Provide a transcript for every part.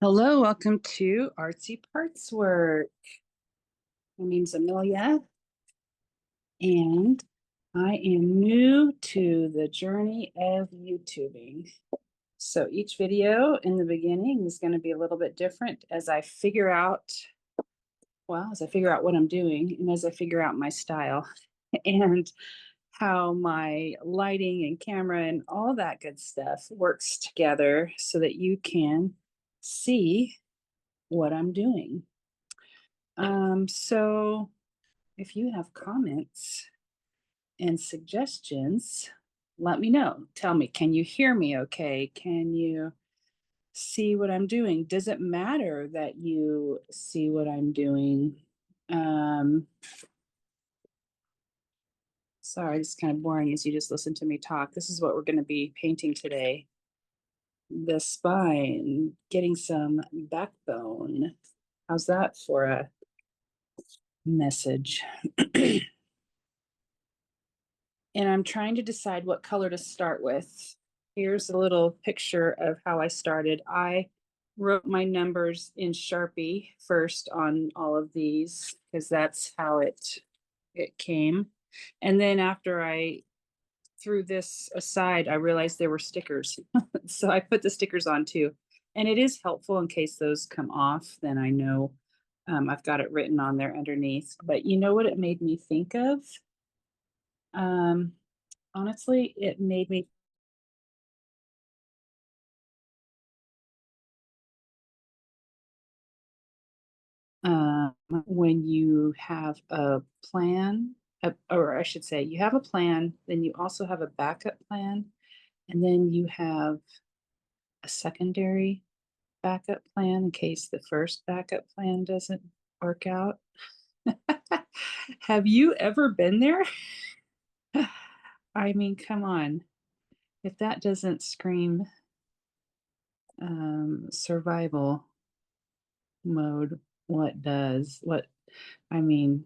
Hello, welcome to Artsy Parts Work. My name's Amelia, and I am new to the journey of YouTubing. So each video in the beginning is going to be a little bit different as I figure out, what I'm doing and as I figure out my style and how my lighting and camera and all that good stuff works together so that you can see what I'm doing. So if you have comments and suggestions, let me know. Tell me, can you hear me okay? Can you see what I'm doing? Does it matter that you see what I'm doing? Um, Sorry, it's kind of boring as you just listen to me talk. This is what we're going to be painting today. The spine, getting some backbone. How's that for a message? And I'm trying to decide what color to start with. Here's a little picture of how I started. I wrote my numbers in Sharpie first on all of these because that's how it came. And then after I threw this aside, I realized there were stickers. So I put the stickers on too. And it is helpful in case those come off, then I know I've got it written on there underneath. But you know what it made me think of? Um, Honestly, it made me when you have a plan, or I should say, you have a plan, then you also have a backup plan, and then you have a secondary backup plan in case the first backup plan doesn't work out. Have you ever been there? I mean, come on. If that doesn't scream survival mode, what does? What, I mean,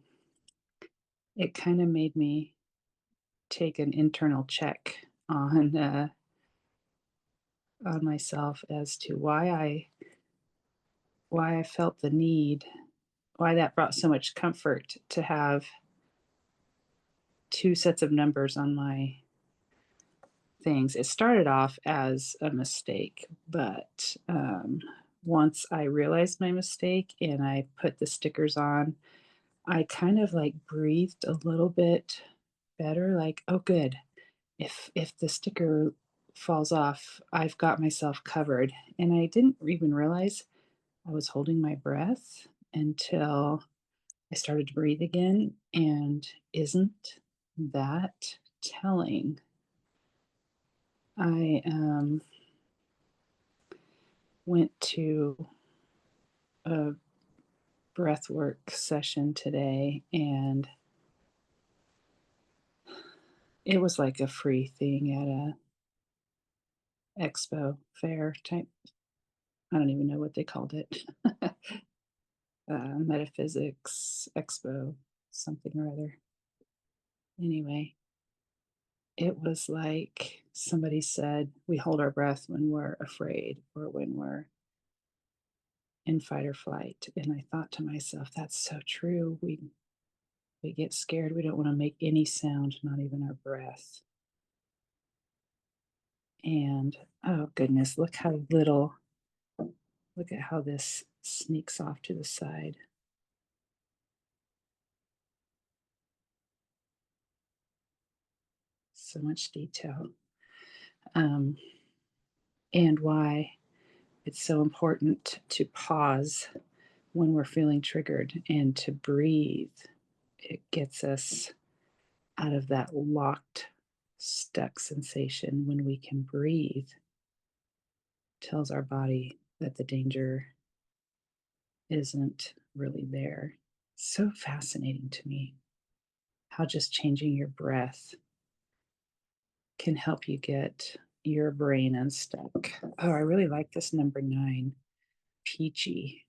it kind of made me take an internal check on myself as to why I felt the need, why that brought so much comfort to have two sets of numbers on my things. It started off as a mistake, but once I realized my mistake and I put the stickers on, I kind of like breathed a little bit better, like, oh good, if the sticker falls off, I've got myself covered. And I didn't even realize I was holding my breath until I started to breathe again. And isn't that telling? I went to a breath work session today, and it was like a free thing at a expo fair type. I don't even know what they called it. Metaphysics expo, something or other. Anyway, it was like somebody said, we hold our breath when we're afraid or when we're in fight or flight. And I thought to myself, that's so true. We get scared. We don't want to make any sound, not even our breath. And oh goodness, look at how this sneaks off to the side. So much detail. Um, and why it's so important to pause when we're feeling triggered and to breathe. It gets us out of that locked, stuck sensation. When we can breathe, tells our body that the danger isn't really there. So fascinating to me how just changing your breath can help you get your brain unstuck. Oh, I really like this number 9, peachy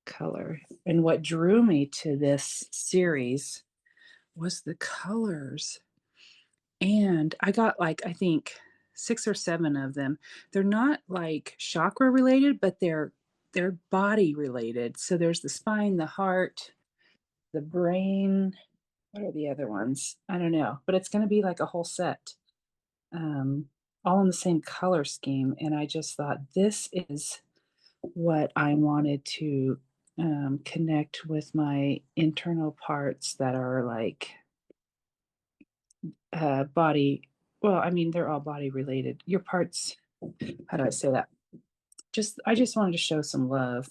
color. And what drew me to this series was the colors. And I got like, I think 6 or 7 of them. They're not, like, chakra related, but they're body related. So there's the spine, the heart, the brain. What are the other ones? I don't know, but it's gonna be like a whole set, um, all in the same color scheme, and I just thought, "This is what I wanted to, connect with my internal parts that are, like, body." Well, I mean, they're all body related. Your parts, how do I say that? I just wanted to show some love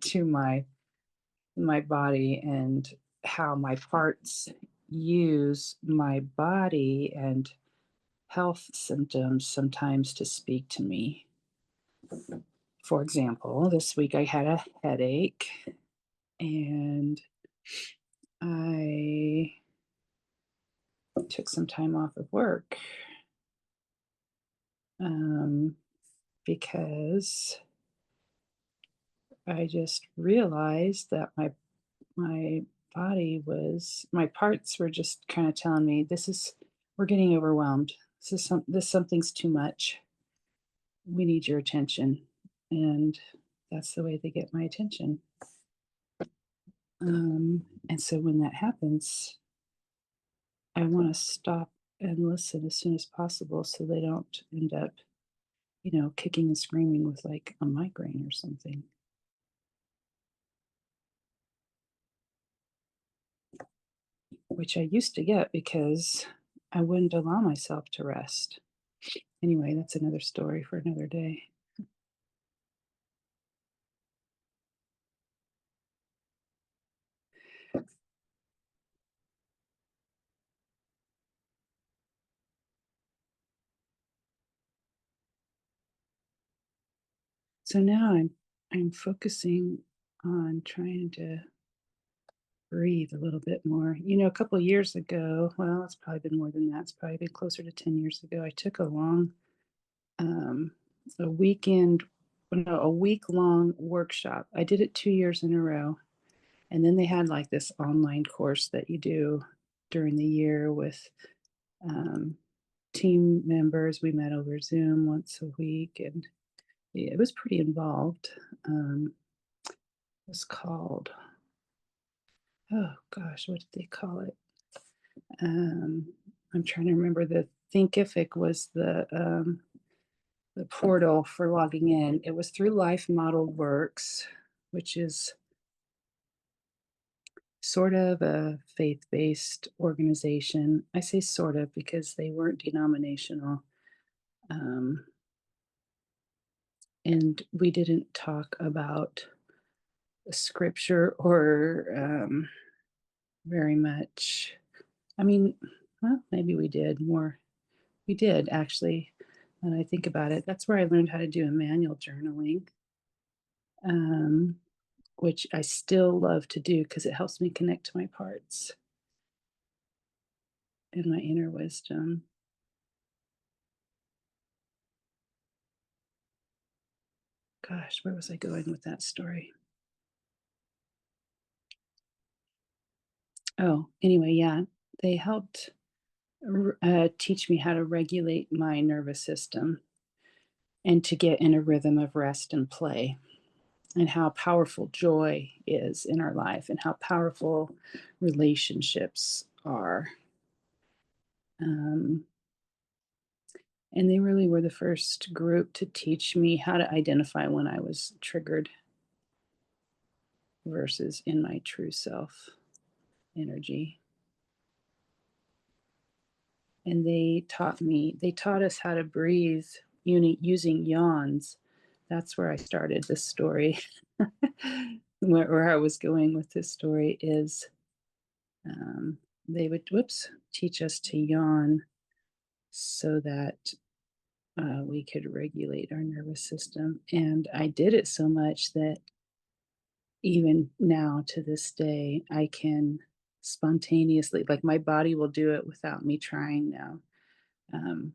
to my body and how my parts use my body and health symptoms sometimes to speak to me. For example, this week I had a headache and I took some time off of work, um, because I just realized that my my parts were just kind of telling me, we're getting overwhelmed. This something's too much. We need your attention. And that's the way they get my attention. And so when that happens, I want to stop and listen as soon as possible so they don't end up, kicking and screaming with like a migraine or something, which I used to get because I wouldn't allow myself to rest. Anyway, that's another story for another day. So now I'm focusing on trying to breathe a little bit more. A couple of years ago, well, it's probably been more than that. It's probably been closer to 10 years ago. I took um, a weekend, no, a week long workshop. I did it 2 years in a row. And then they had like this online course that you do during the year with um, team members. We met over Zoom once a week, and yeah, it was pretty involved. It was called, oh gosh, what did they call it? Um, I'm trying to remember. The Thinkific was the portal for logging in. It was through Life Model Works, which is sort of a faith-based organization. I say sort of because they weren't denominational. Um, and we didn't talk about scripture or very much. I mean, well, maybe we did more. We did actually. When I think about it, that's where I learned how to do a manual journaling, um, which I still love to do because it helps me connect to my parts and my inner wisdom. Gosh, where was I going with that story? Oh, anyway, yeah, they helped teach me how to regulate my nervous system and to get in a rhythm of rest and play, and how powerful joy is in our life, and how powerful relationships are. Um, and they really were the first group to teach me how to identify when I was triggered versus in my true self energy. And they taught us how to breathe using yawns. That's where I started this story. Where I was going with this story is, um, they would, teach us to yawn so that we could regulate our nervous system. And I did it so much that even now to this day, I can spontaneously, like my body will do it without me trying now. Um,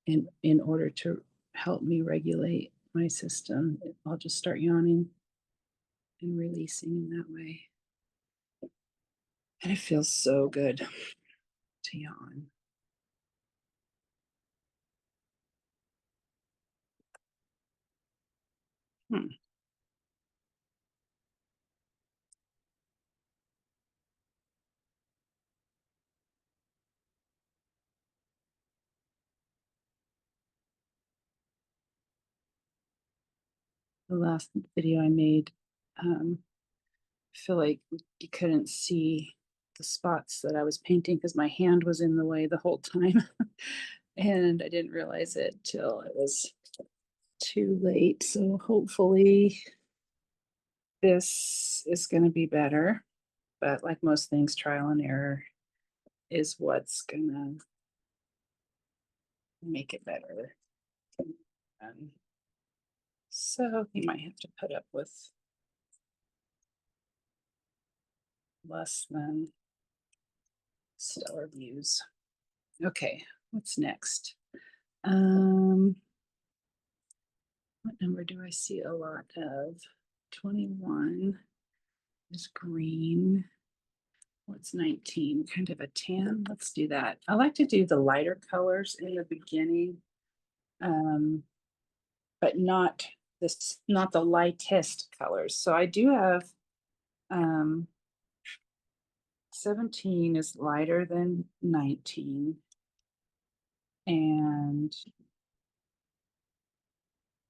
in order to help me regulate my system, I'll just start yawning and releasing in that way. And it feels so good to yawn. Hmm. The last video I made, I feel like you couldn't see the spots that I was painting because my hand was in the way the whole time. And I didn't realize it till it was too late. So hopefully this is going to be better. But like most things, trial and error is what's going to make it better. Um, so you might have to put up with less than stellar views. Okay, what's next? Um, what number do I see a lot of? 21 is green. What's 19? Kind of a tan. Let's do that. I like to do the lighter colors in the beginning, but not the lightest colors. So I do have 17 is lighter than 19. And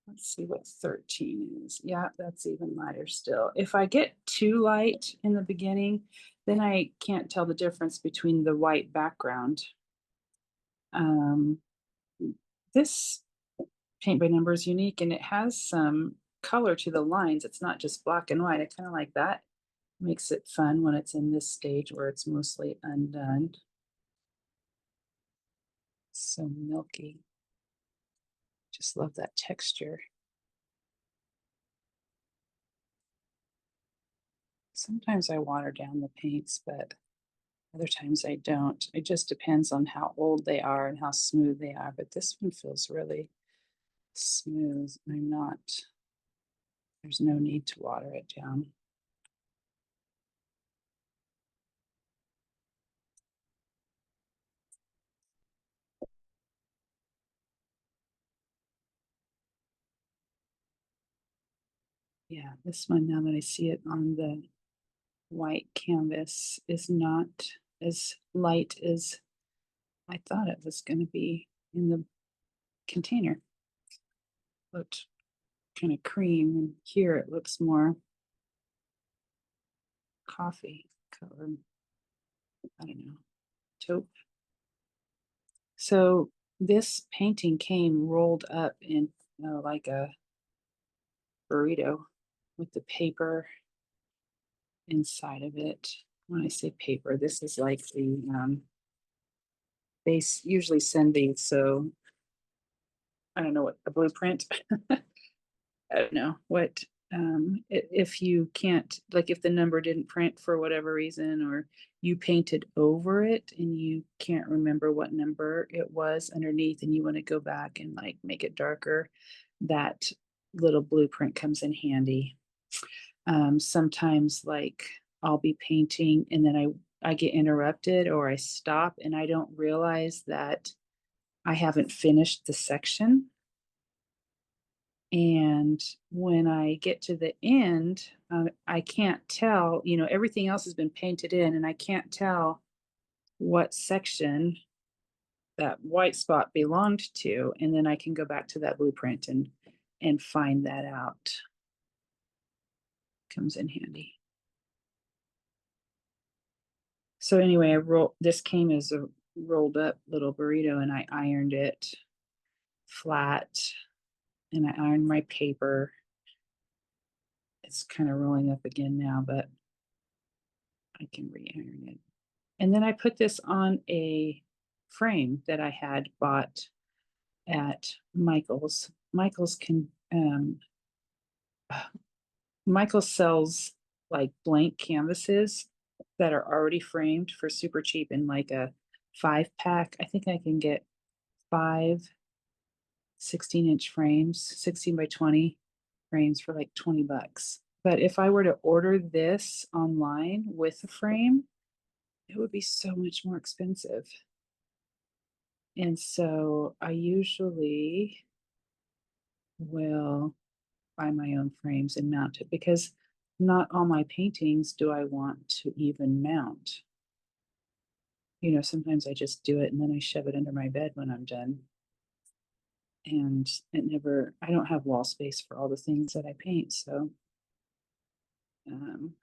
let's see what 13 is. Yeah, that's even lighter still. If I get too light in the beginning, then I can't tell the difference between the white background. Um, this paint by number is unique and it has some color to the lines. It's not just black and white. I kind of like that. Makes it fun when it's in this stage where it's mostly undone. So milky. Just love that texture. Sometimes I water down the paints, but other times I don't. It just depends on how old they are and how smooth they are. But this one feels really smooth. There's no need to water it down. Yeah, this one, now that I see it on the white canvas, is not as light as I thought it was going to be in the container. Looked kind of cream, and here it looks more coffee color. I don't know, taupe. So this painting came rolled up in like a burrito with the paper inside of it. When I say paper, this is like they usually send these, so I don't know what a blueprint. I don't know what if you can't, like, if the number didn't print for whatever reason, or you painted over it and you can't remember what number it was underneath and you want to go back and like make it darker, that little blueprint comes in handy. Sometimes like I'll be painting and then I get interrupted or I stop and I don't realize that I haven't finished the section. And when I get to the end, I can't tell, everything else has been painted in, and I can't tell what section that white spot belonged to. And then I can go back to that blueprint and find that out. Comes in handy. So anyway, this came as a rolled up little burrito, and I ironed it flat, and I ironed my paper. It's kind of rolling up again now, but I can re-iron it. And then I put this on a frame that I had bought at Michael's. Michael's sells like blank canvases that are already framed for super cheap in like a 5-pack. I think I can get 5 16-inch frames, 16 by 20 frames for like $20. But if I were to order this online with a frame, it would be so much more expensive. And so I usually will buy my own frames and mount it, because not all my paintings do I want to even mount. Sometimes I just do it and then I shove it under my bed when I'm done. And I don't have wall space for all the things that I paint. So, um,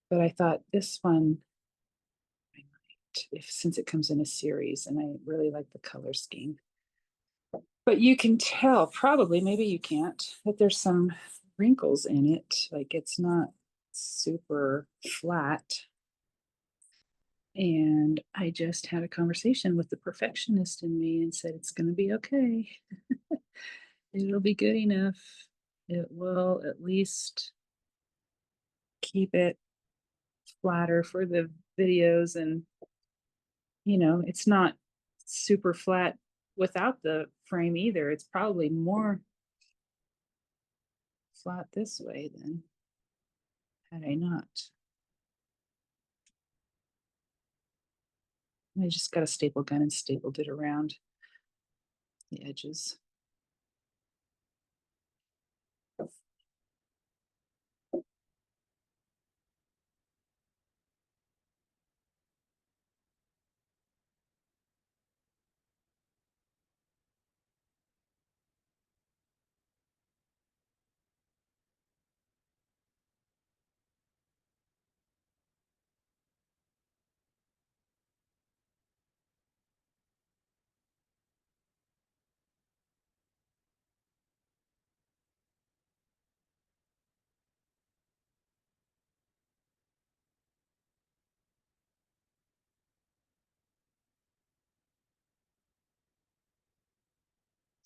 but I thought this one, I might, if since it comes in a series and I really like the color scheme. But you can tell, probably, maybe you can't, that there's some wrinkles in it. Like it's not super flat. And I just had a conversation with the perfectionist in me and said, it's going to be okay. It'll be good enough. It will at least keep it flatter for the videos. And, it's not super flat without the frame either. It's probably more flat this way than had I not. I just got a staple gun and stapled it around the edges.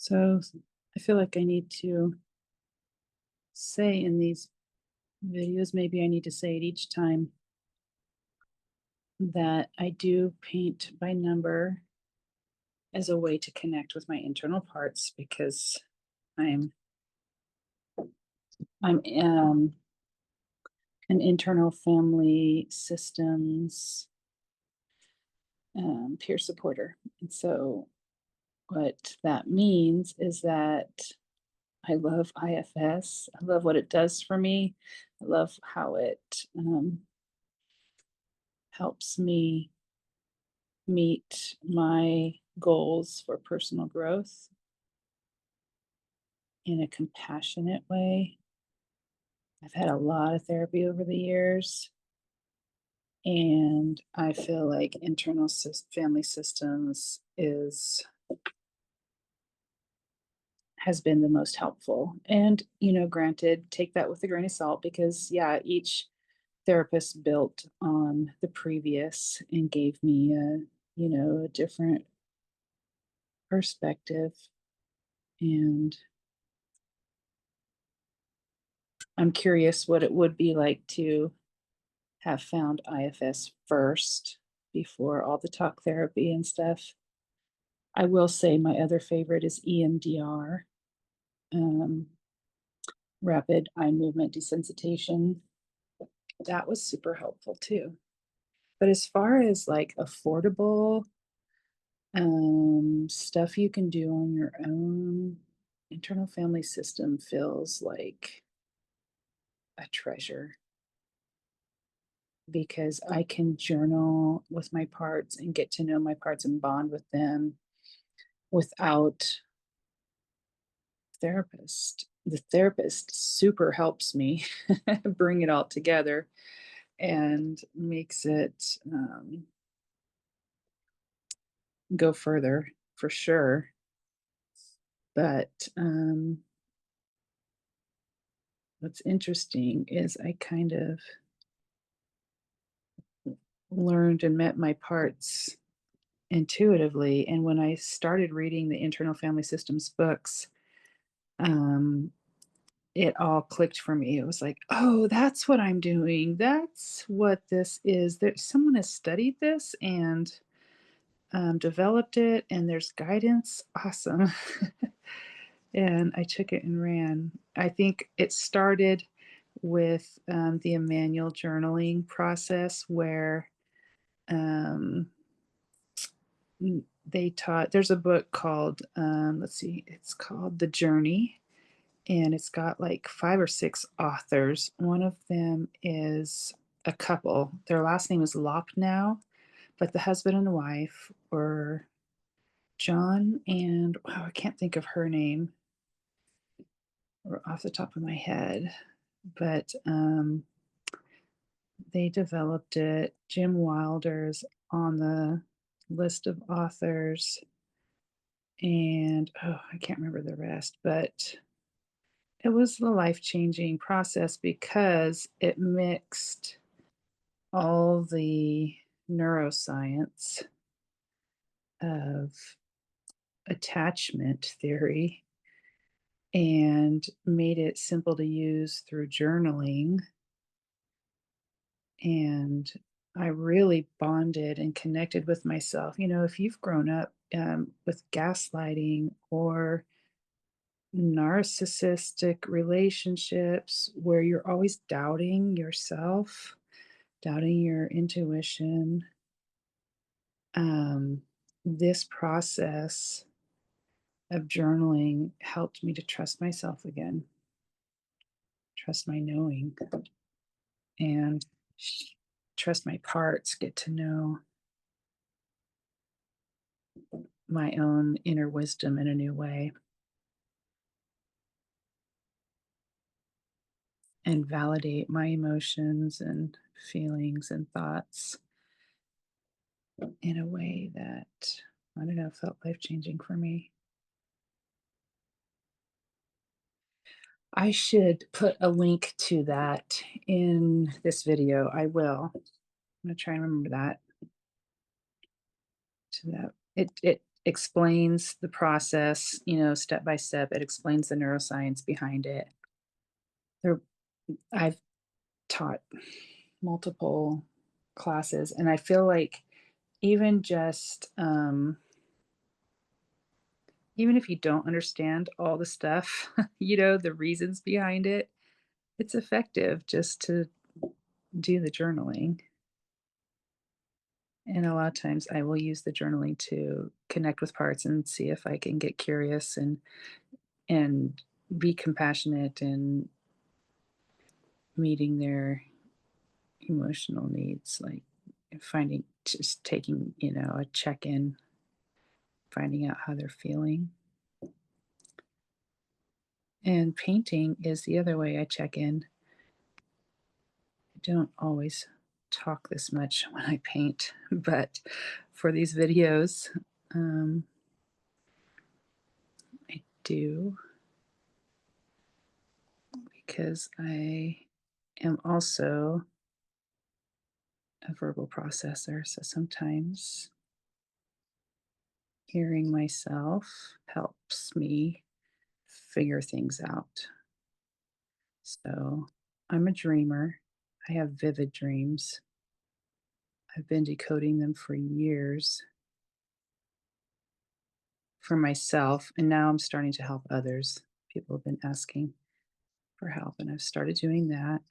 So I feel like I need to say in these videos, maybe I need to say it each time, that I do paint by number as a way to connect with my internal parts, because I'm I'm an internal family systems peer supporter. And so what that means is that I love IFS. I love what it does for me. I love how it helps me meet my goals for personal growth in a compassionate way. I've had a lot of therapy over the years, and I feel like internal family systems is has been the most helpful. And, granted, take that with a grain of salt, because yeah, each therapist built on the previous and gave me a different perspective. And I'm curious what it would be like to have found IFS first before all the talk therapy and stuff. I will say my other favorite is EMDR, um, rapid eye movement desensitization. That was super helpful too. But as far as like affordable stuff you can do on your own, internal family system feels like a treasure, because I can journal with my parts and get to know my parts and bond with them without therapist. The therapist super helps me bring it all together and makes it go further for sure. But what's interesting is I kind of learned and met my parts intuitively. And when I started reading the internal family systems books, um, it all clicked for me. It was like, oh, that's what I'm doing. That's what this is. That someone has studied this and developed it, and there's guidance. Awesome. And I took it and ran. I think it started with the Emmanuel journaling process, where um, they taught, there's a book called, let's see, it's called The Journey. and it's got like 5 or 6 authors. One of them is a couple. Their last name is Lochnow, but the husband and wife were John and wow, I can't think of her name off the top of my head, but they developed it. Jim Wilder's on the list of authors, and oh, I can't remember the rest, but it was a life-changing process because it mixed all the neuroscience of attachment theory and made it simple to use through journaling. And I really bonded and connected with myself. You know, if you've grown up with gaslighting or narcissistic relationships where you're always doubting yourself, doubting your intuition, um, this process of journaling helped me to trust myself again, trust my knowing, and trust my parts, get to know my own inner wisdom in a new way, and validate my emotions and feelings and thoughts in a way that, I don't know, felt life changing for me. I should put a link to that in this video. I will. I'm gonna try and remember that. To that. It explains the process, you know, step by step. It explains the neuroscience behind it. There, I've taught multiple classes, and I feel like even just even if you don't understand all the stuff, you know, the reasons behind it, it's effective just to do the journaling. And a lot of times I will use the journaling to connect with parts and see if I can get curious and be compassionate and meeting their emotional needs, like finding just taking, you know, a check-in, finding out how they're feeling. And painting is the other way I check in. I don't always talk this much when I paint, but for these videos, um, I do because I am also a verbal processor. So sometimes hearing myself helps me figure things out. So I'm a dreamer. I have vivid dreams. I've been decoding them for years for myself, and now I'm starting to help others. People have been asking for help, and I've started doing that.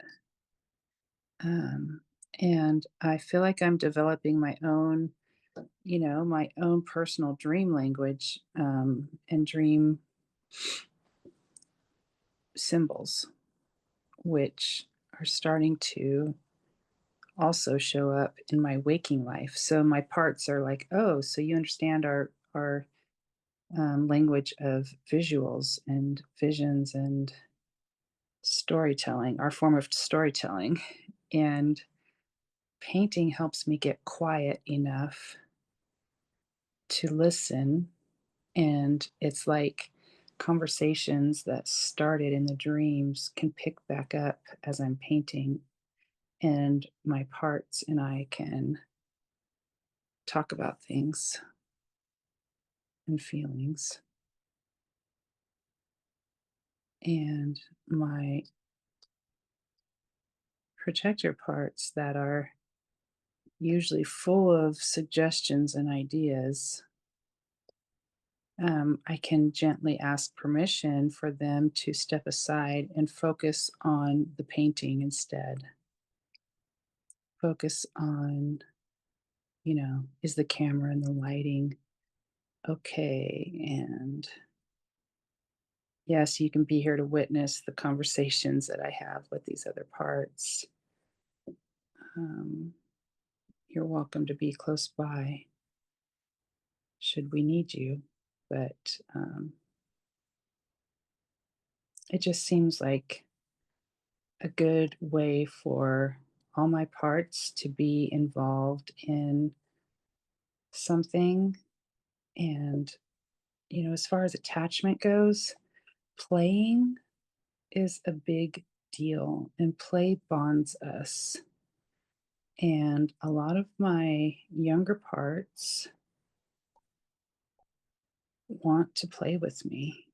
Um, and I feel like I'm developing my own, you know, my own personal dream language and dream symbols, which are starting to also show up in my waking life. So my parts are like, oh, so you understand our language of visuals and visions and storytelling, our form of storytelling. And painting helps me get quiet enough to listen. And it's like conversations that started in the dreams can pick back up as I'm painting, and my parts and I can talk about things and feelings. And my projector parts that are usually full of suggestions and ideas, I can gently ask permission for them to step aside and focus on the painting instead. Focus on, you know, is the camera and the lighting okay? And Yes, you can be here to witness the conversations that I have with these other parts. Um, you're welcome to be close by should we need you. But it just seems like a good way for all my parts to be involved in something. And, as far as attachment goes, playing is a big deal, and play bonds us. And a lot of my younger parts want to play with me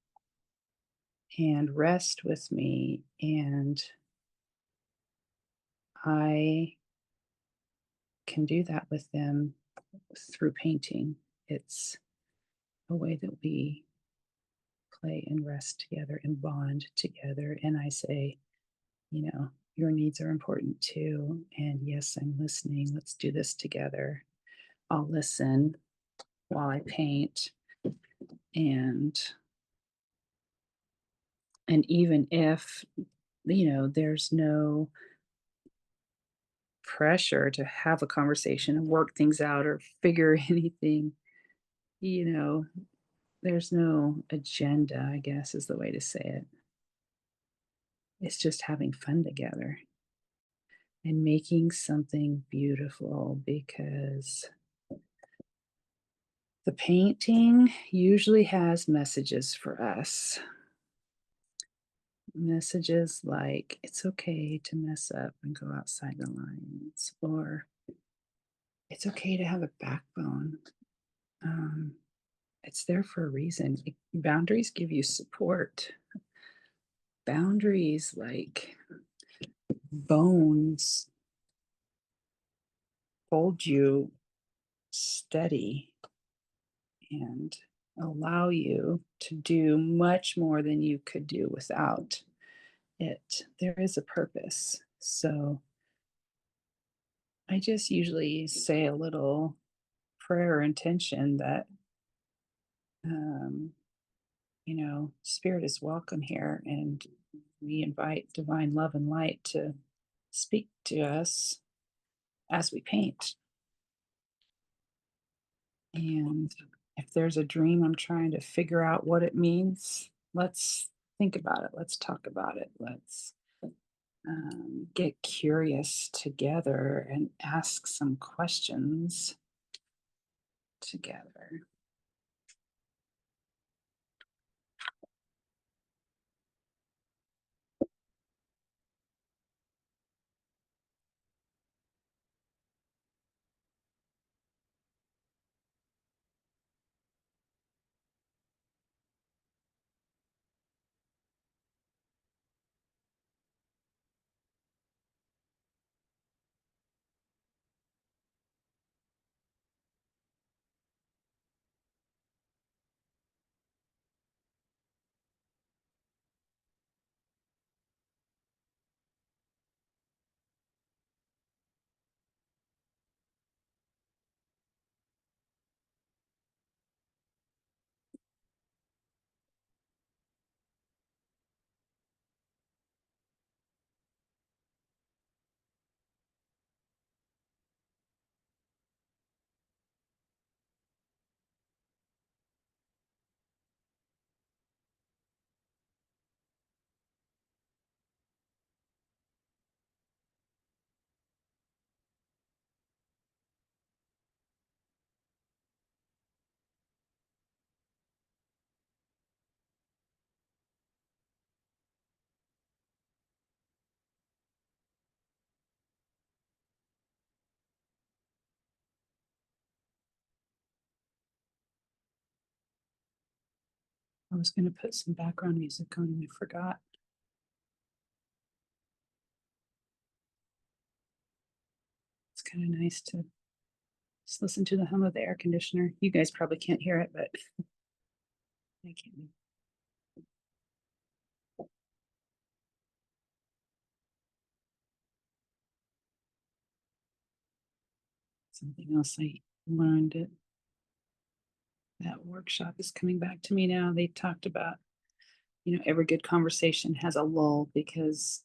and rest with me. And I can do that with them through painting. It's a way that we play and rest together and bond together. And I say, your needs are important too. And yes, I'm listening. Let's do this together. I'll listen while I paint. And even if, there's no pressure to have a conversation and work things out or figure anything, you know, there's no agenda, I guess is the way to say it. It's just having fun together and making something beautiful because the painting usually has messages for us. Messages like it's okay to mess up and go outside the lines, or it's okay to have a backbone. Um, it's there for a reason. Boundaries give you support. Boundaries, like bones, hold you steady and allow you to do much more than you could do without it. There is a purpose. So I just usually say a little prayer or intention that, um, spirit is welcome here, and we invite divine love and light to speak to us as we paint. And if there's a dream I'm trying to figure out what it means, let's think about it. Let's talk about it. Let's get curious together and ask some questions together. I was going to put some background music on and I forgot. It's kind of nice to just listen to the hum of the air conditioner. You guys probably can't hear it, but I can. Something else I learned at that workshop is coming back to me now. They talked about every good conversation has a lull because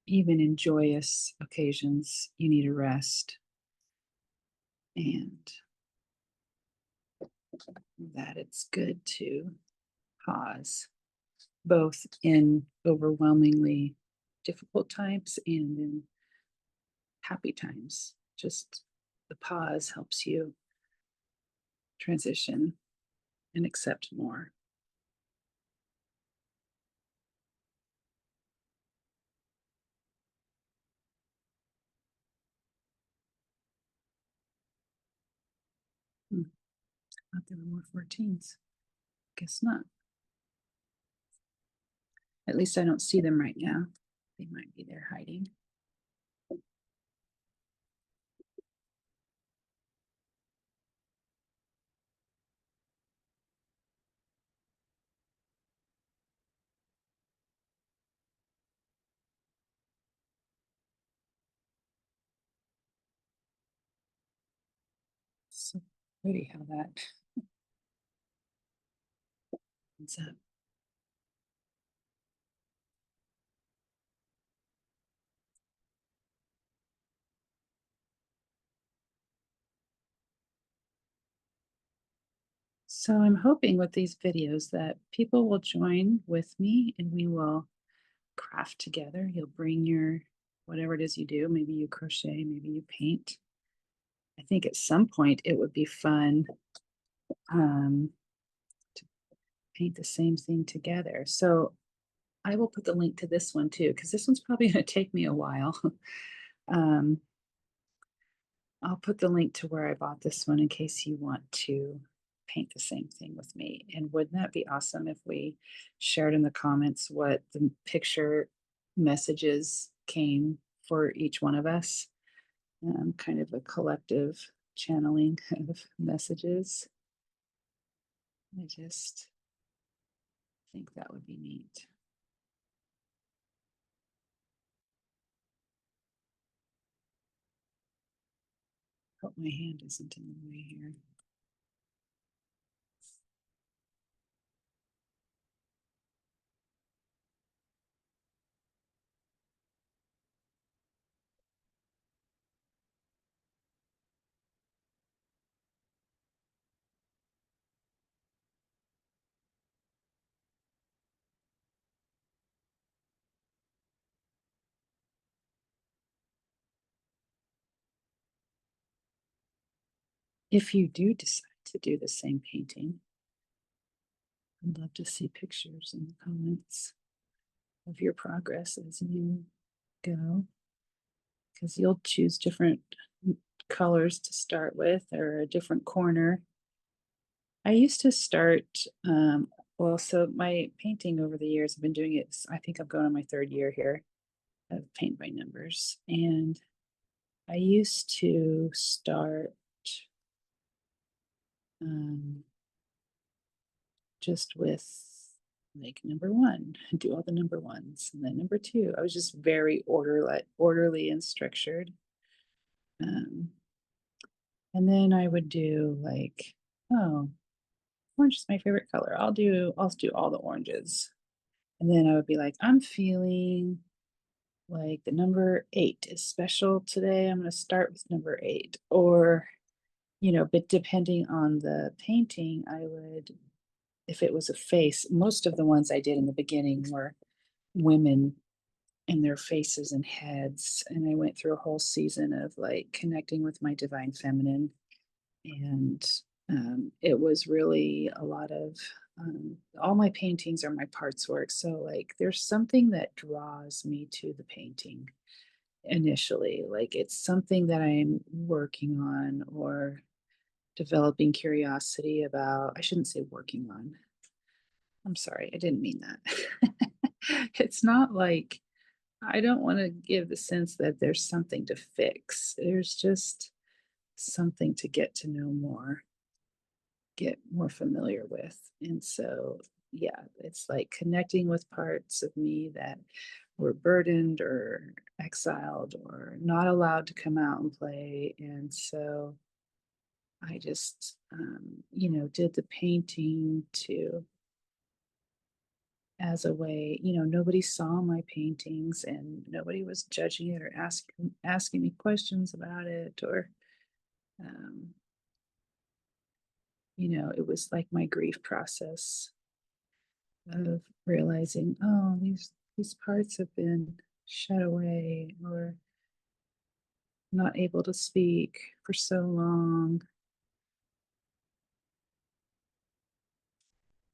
even in joyous occasions, you need a rest. And that it's good to pause, both in overwhelmingly difficult times and in happy times. Just the pause helps you transition and accept more. Hmm, thought there were more 14s. Guess not. At least I don't see them right now. They might be there hiding. So pretty how that ends up. So I'm hoping with these videos that people will join with me and we will craft together. You'll bring your whatever it is you do. Maybe you crochet, maybe you paint. I think at some point it would be fun um, to paint the same thing together. So I will put the link to this one too, because this one's probably going to take me a while. um, I'll put the link to where I bought this one in case you want to paint the same thing with me. And wouldn't that be awesome if we shared in the comments what the picture messages came for each one of us? Kind of a collective channeling of messages. I just think that would be neat. Hope my hand isn't in the way here. If you do decide to do the same painting, I'd love to see pictures in the comments of your progress as you go, because you'll choose different colors to start with or a different corner. I used to start, well, so my painting over the years, I've been doing it, I think I'm going on my third year here of paint by numbers. And I used to start um, just with like number one, do all the number ones, and then number two. I was just very orderly and structured. Um, and then I would do like, oh, orange is my favorite color. I'll do all the oranges. And then I would be like, I'm feeling like the number 8 is special today. I'm going to start with number 8. Or, but depending on the painting, I would, if it was a face, most of the ones I did in the beginning were women and their faces and heads. And I went through a whole season of like connecting with my divine feminine. And it was really a lot of all my paintings are my parts work. So, like, there's something that draws me to the painting initially. Like, it's something that I'm working on or developing curiosity about. I shouldn't say working on. I'm sorry, I didn't mean that. It's not like I don't want to give the sense that there's something to fix. There's just something to get to know more, get more familiar with. And so, yeah, it's like connecting with parts of me that were burdened or exiled or not allowed to come out and play. And so I just, did the painting to as a way, nobody saw my paintings and nobody was judging it or asking me questions about it, or um, it was like my grief process of realizing, oh, these parts have been shut away or not able to speak for so long.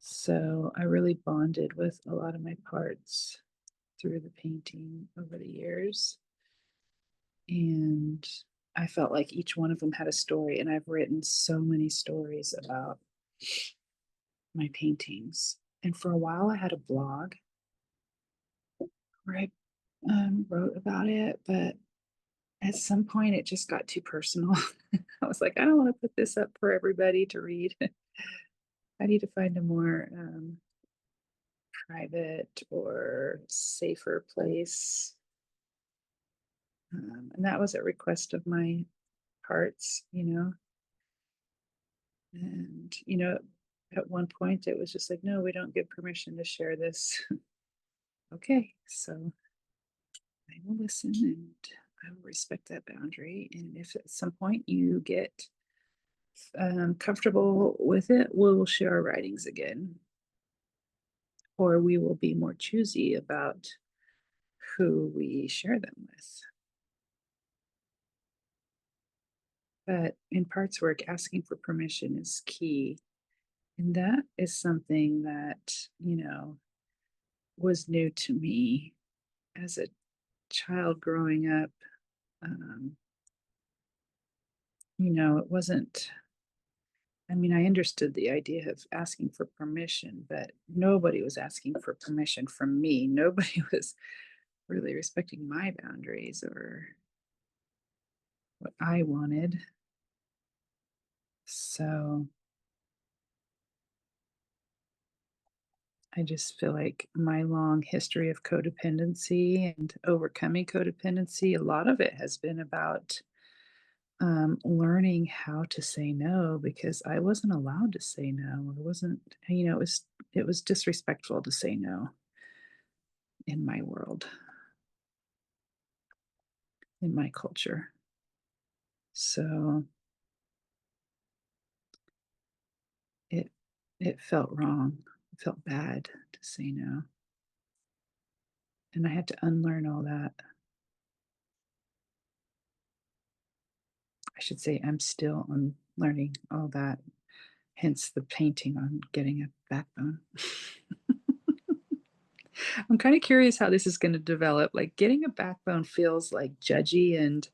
So I really bonded with a lot of my parts through the painting over the years. And I felt like each one of them had a story. And I've written so many stories about my paintings. And for a while, I had a blog where I wrote about it. But at some point, it just got too personal. I was like, I don't want to put this up for everybody to read. I need to find a more private or safer place. And that was a request of my parts, And, at one point it was just like, no, we don't give permission to share this. Okay, so I will listen and I will respect that boundary. And if at some point you get comfortable with it, we'll share our writings again, or we will be more choosy about who we share them with. But in parts work, asking for permission is key. And that is something that, was new to me as a child growing up. Um, it wasn't, I mean, I understood the idea of asking for permission, but nobody was asking for permission from me. Nobody was really respecting my boundaries or what I wanted. So I just feel like my long history of codependency and overcoming codependency, a lot of it has been about learning how to say no because I wasn't allowed to say no. It wasn't, it was disrespectful to say no in my world, in my culture. So it it felt wrong. It felt bad to say no. And I had to unlearn all that. I should say I'm still unlearning all that, hence the painting on getting a backbone. I'm kind of curious how this is going to develop. Like getting a backbone feels like judgy and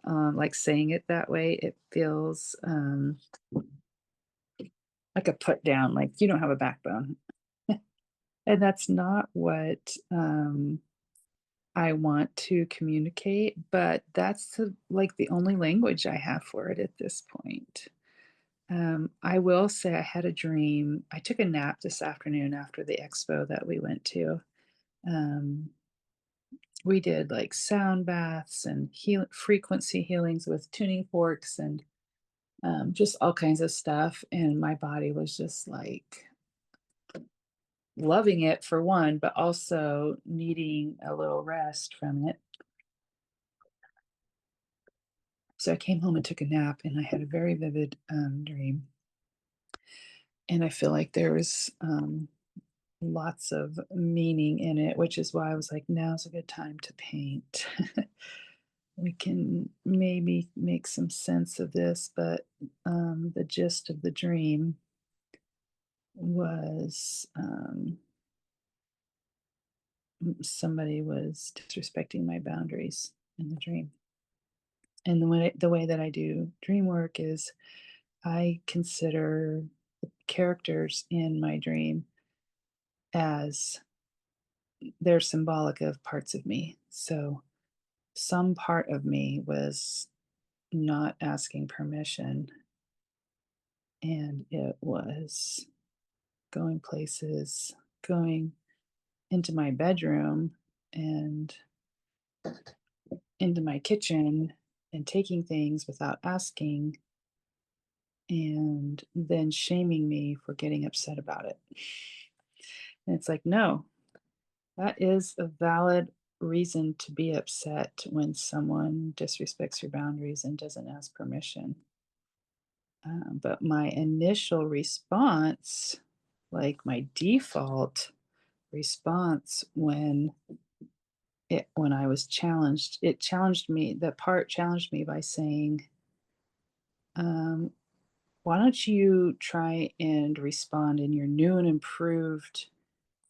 like saying it that way, it feels like a put down, like you don't have a backbone. And that's not what I want to communicate, but that's like the only language I have for it at this point. I will say I had a dream. I took a nap this afternoon after the expo that we went to. Um, we did like sound baths and frequency healings with tuning forks and just all kinds of stuff. And my body was just like loving it for one, but also needing a little rest from it. So I came home and took a nap, and I had a very vivid dream. And I feel like there was lots of meaning in it, which is why I was like, now's a good time to paint. We can maybe make some sense of this, but the gist of the dream was somebody was disrespecting my boundaries in the dream. And the way that I do dream work is I consider the characters in my dream as they're symbolic of parts of me. So some part of me was not asking permission, and it was going places, going into my bedroom and into my kitchen and taking things without asking and then shaming me for getting upset about it. And it's like, no, that is a valid reason to be upset when someone disrespects your boundaries and doesn't ask permission. But my initial response, like my default response when I was challenged, it challenged me. The part challenged me by saying, um, "Why don't you try and respond in your new and improved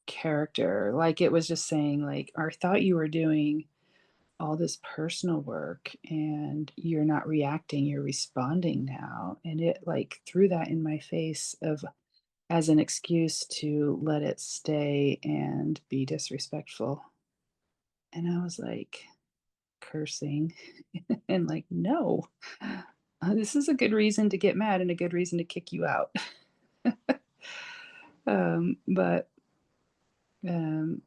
character?" Like it was just saying, like, "I thought you were doing all this personal work and you're not reacting, you're responding now." And it like threw that in my face of as an excuse to let it stay and be disrespectful. And I was like cursing and like, no, this is a good reason to get mad and a good reason to kick you out. But, um,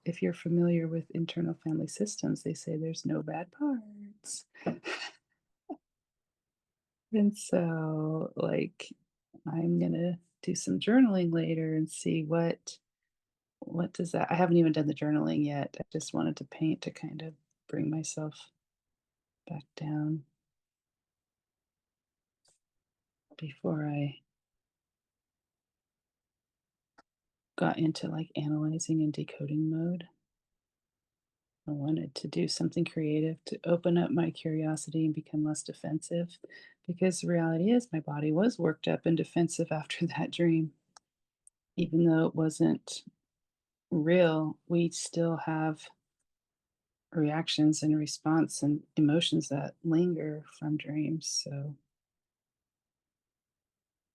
if you're familiar with internal family systems, they say there's no bad parts. And so, like, I'm gonna do some journaling later and see what does that. I haven't even done the journaling yet. I just wanted to paint to kind of bring myself back down before I got into like analyzing and decoding mode. I wanted to do something creative to open up my curiosity and become less defensive because the reality is my body was worked up and defensive after that dream. Even though it wasn't real, we still have reactions and response and emotions that linger from dreams. So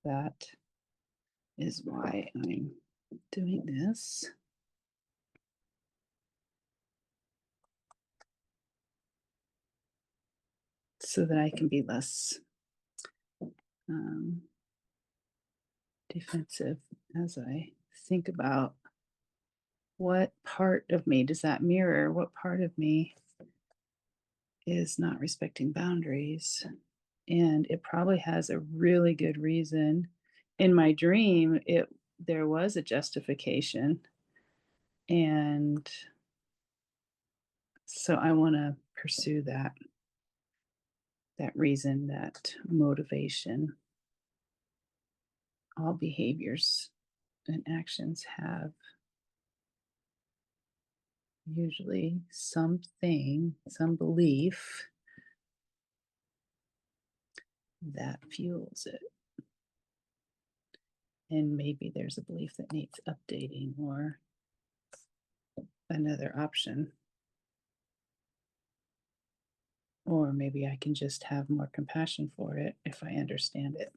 that is why I'm doing this so that I can be less um, defensive as I think about what part of me does that mirror? What part of me is not respecting boundaries? And it probably has a really good reason. In my dream, it there was a justification, and so I want to pursue that reason, that motivation. All behaviors and actions have usually something, some belief that fuels it. And maybe there's a belief that needs updating or another option. Or maybe I can just have more compassion for it if I understand it.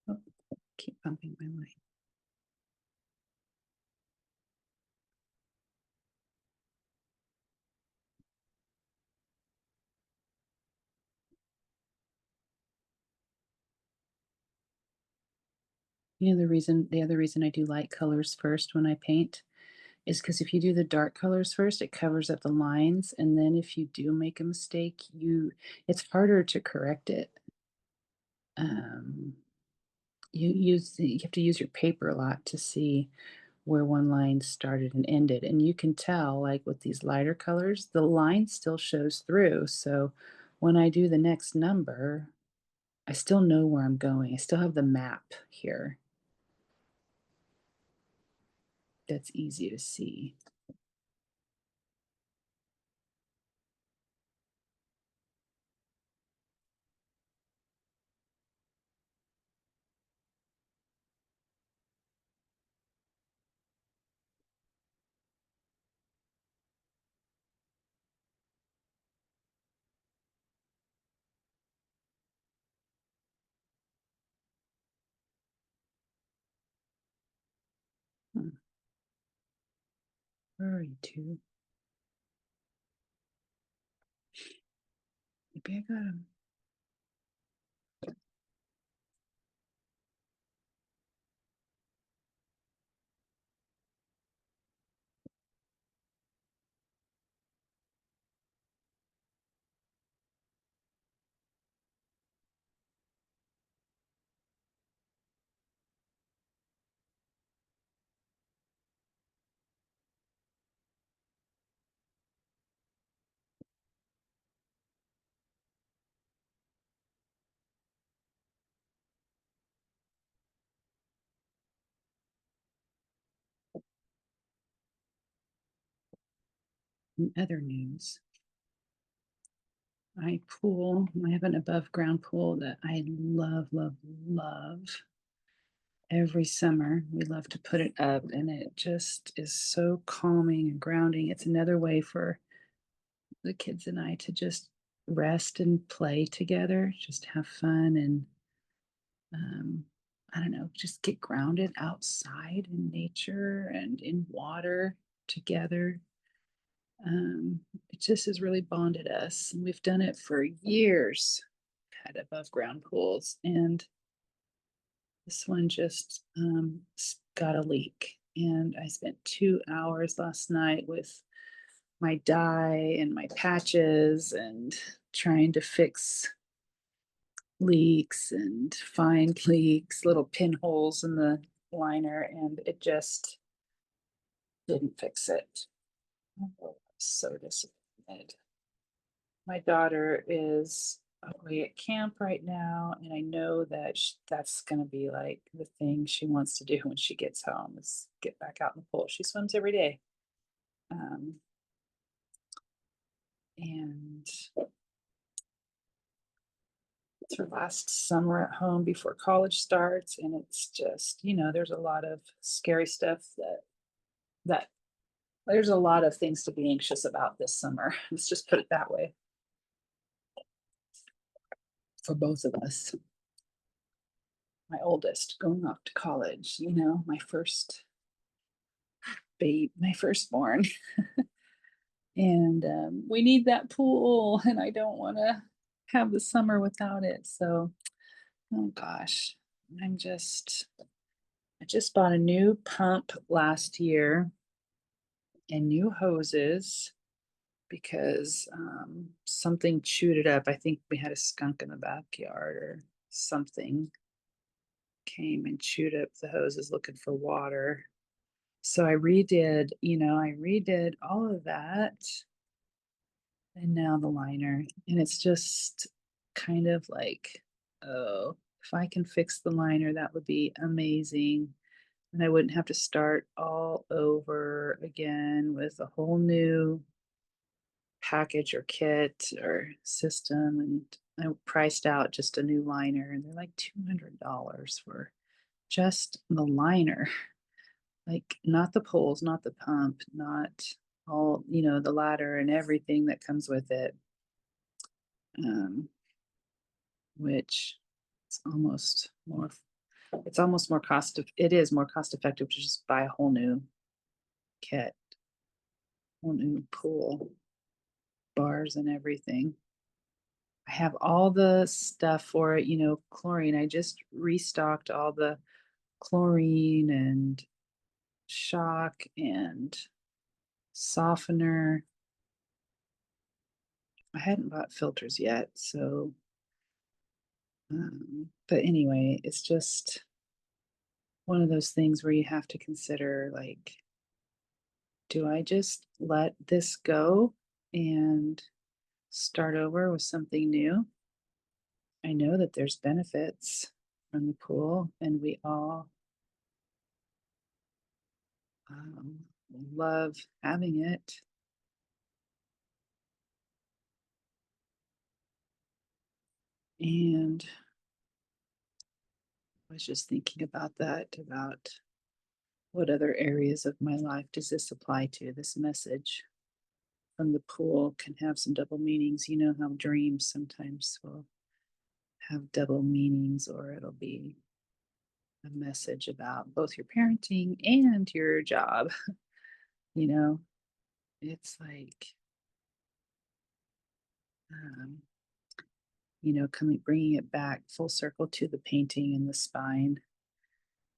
Oh, keep bumping my line. The other reason I do light colors first when I paint is because if you do the dark colors first, it covers up the lines, and then if you do make a mistake, it's harder to correct it. Um, you have to use your paper a lot to see where one line started and ended, and you can tell, like, with these lighter colors, the line still shows through, so when I do the next number, I still know where I'm going. I still have the map here that's easy to see. Hmm, where are you 2? Maybe I got 'em. In other news, I have an above ground pool that I love, love, love. Every summer, we love to put it up, and it just is so calming and grounding. It's another way for the kids and I to just rest and play together, just have fun and um, I don't know, just get grounded outside in nature and in water together. It just has really bonded us. And we've done it for years, had above ground pools, and this one just got a leak. And I spent 2 hours last night with my dye and my patches and trying to fix leaks and find leaks, little pinholes in the liner, and it just didn't fix it. Oh, so disappointed. My daughter is away at camp right now, and I know that that's going to be like the thing she wants to do when she gets home is get back out in the pool. She swims every day. Um, and it's her last summer at home before college starts, and it's just, there's a lot of scary stuff that there's a lot of things to be anxious about this summer. Let's just put it that way for both of us. My oldest going off to college, my first babe, my firstborn. And we need that pool, and I don't want to have the summer without it. So, oh gosh, I just bought a new pump last year and new hoses because something chewed it up. I think we had a skunk in the backyard or something came and chewed up the hoses looking for water. So I redid all of that and now the liner. And it's just kind of like, oh, if I can fix the liner, that would be amazing. And I wouldn't have to start all over again with a whole new package or kit or system. And I priced out just a new liner, and they're like $200 for just the liner. Like, not the poles, not the pump, not all, the ladder and everything that comes with it. Um, which is almost more, it's almost more it is more cost effective to just buy a whole new kit, whole new pool, bars and everything. I have all the stuff for it, chlorine. I just restocked all the chlorine and shock and softener. I hadn't bought filters yet, so but anyway, it's just one of those things where you have to consider, like, do I just let this go and start over with something new? I know that there's benefits from the pool, and we all um, love having it. And I was just thinking about that, about what other areas of my life does this apply to? This message from the pool can have some double meanings. You know how dreams sometimes will have double meanings, or it'll be a message about both your parenting and your job. You know, it's like, um, coming, bringing it back full circle to the painting and the spine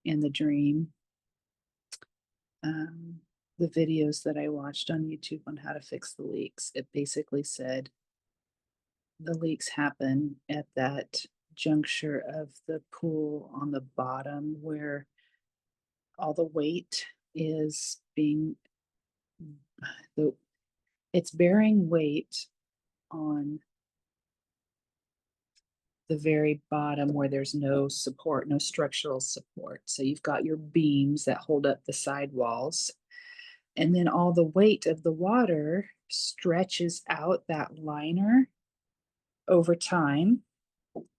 and the dream. Um, the videos that I watched on YouTube on how to fix the leaks, it basically said the leaks happen at that juncture of the pool on the bottom where all the weight is being the it's bearing weight on the very bottom where there's no support, no structural support. So you've got your beams that hold up the side walls, And then all the weight of the water stretches out that liner over time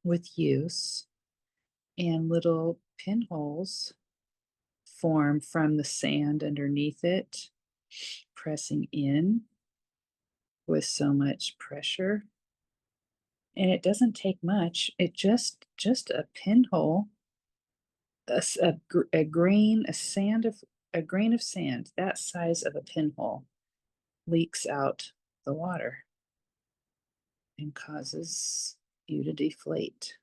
with use, and little pinholes form from the sand underneath it, pressing in with so much pressure. And it doesn't take much. It just a pinhole, a grain, a grain of sand that size of a pinhole leaks out the water and causes you to deflate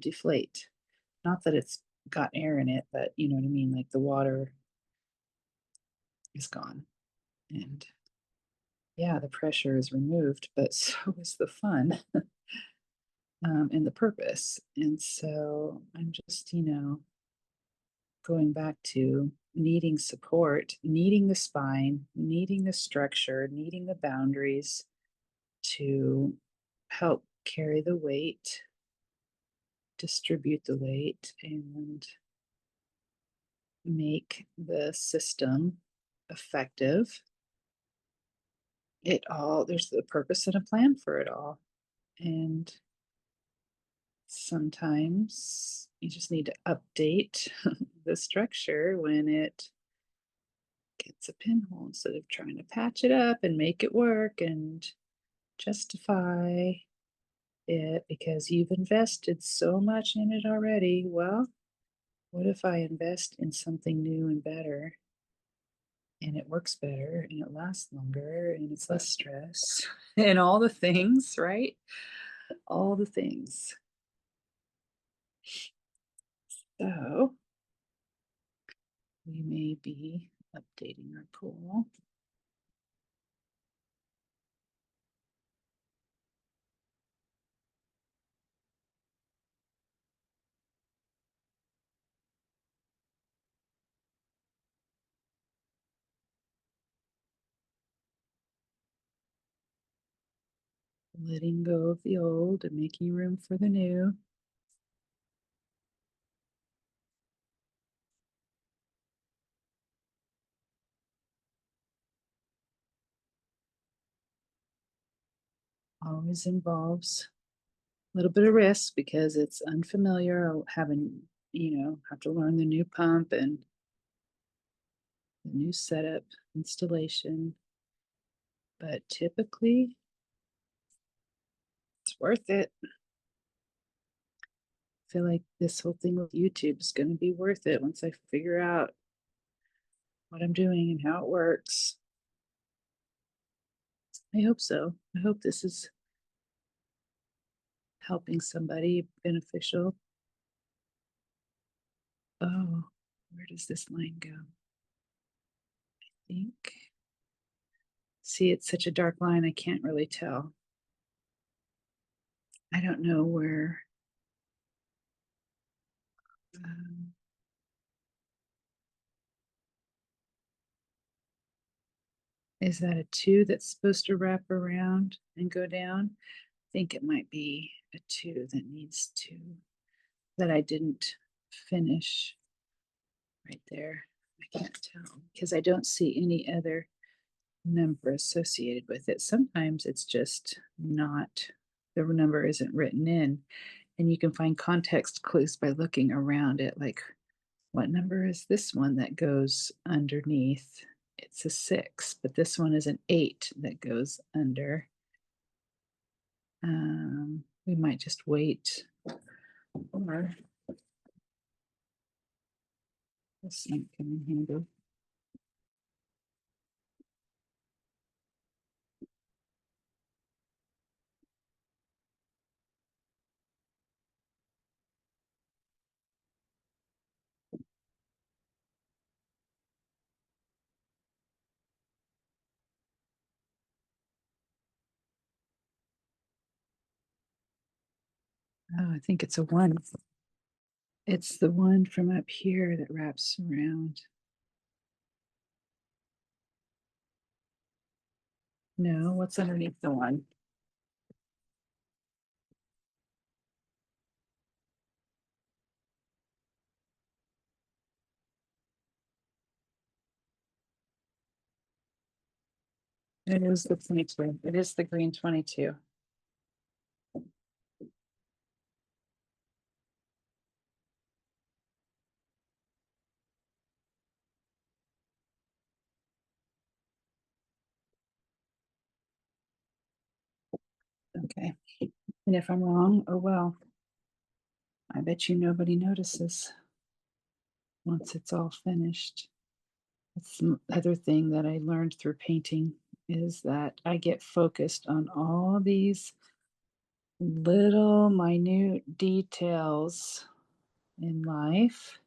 deflate. Not that it's got air in it, but you know what I mean? Like the water is gone. And yeah, the pressure is removed, but so is the fun and the purpose. And so I'm just, going back to needing support, needing the spine, needing the structure, needing the boundaries to help carry the weight, distribute the weight, and make the system effective. There's a purpose and a plan for it all. And sometimes you just need to update the structure when it gets a pinhole instead of trying to patch it up and make it work and justify it because you've invested so much in it already. Well, what if I invest in something new and better and it works better and it lasts longer and it's less stress and all the things, right? All the things. So we may be updating our pool. Letting go of the old and making room for the new. Always involves a little bit of risk because it's unfamiliar, having, have to learn the new pump and the new setup, installation. But typically, it's worth it. I feel like this whole thing with YouTube is going to be worth it once I figure out what I'm doing and how it works. I hope so. I hope this is helping somebody beneficial. Oh, where does this line go? I think. See, it's such a dark line, I can't really tell. I don't know where. Um, is that a 2 that's supposed to wrap around and go down? I think it might be a 2 that needs to, that I didn't finish right there. I can't tell because I don't see any other number associated with it. Sometimes it's just not, the number isn't written in, and you can find context clues by looking around it, like what number is this one that goes underneath? It's a 6, but this one is an 8 that goes under. We might just wait, or this might come in handy. Oh, I think it's a 1. It's the one from up here that wraps around. No, what's underneath the 1? It is the 22. It is the green 22. Okay. And if I'm wrong, oh well. I bet you nobody notices once it's all finished. That's the other thing that I learned through painting is that I get focused on all these little minute details in life.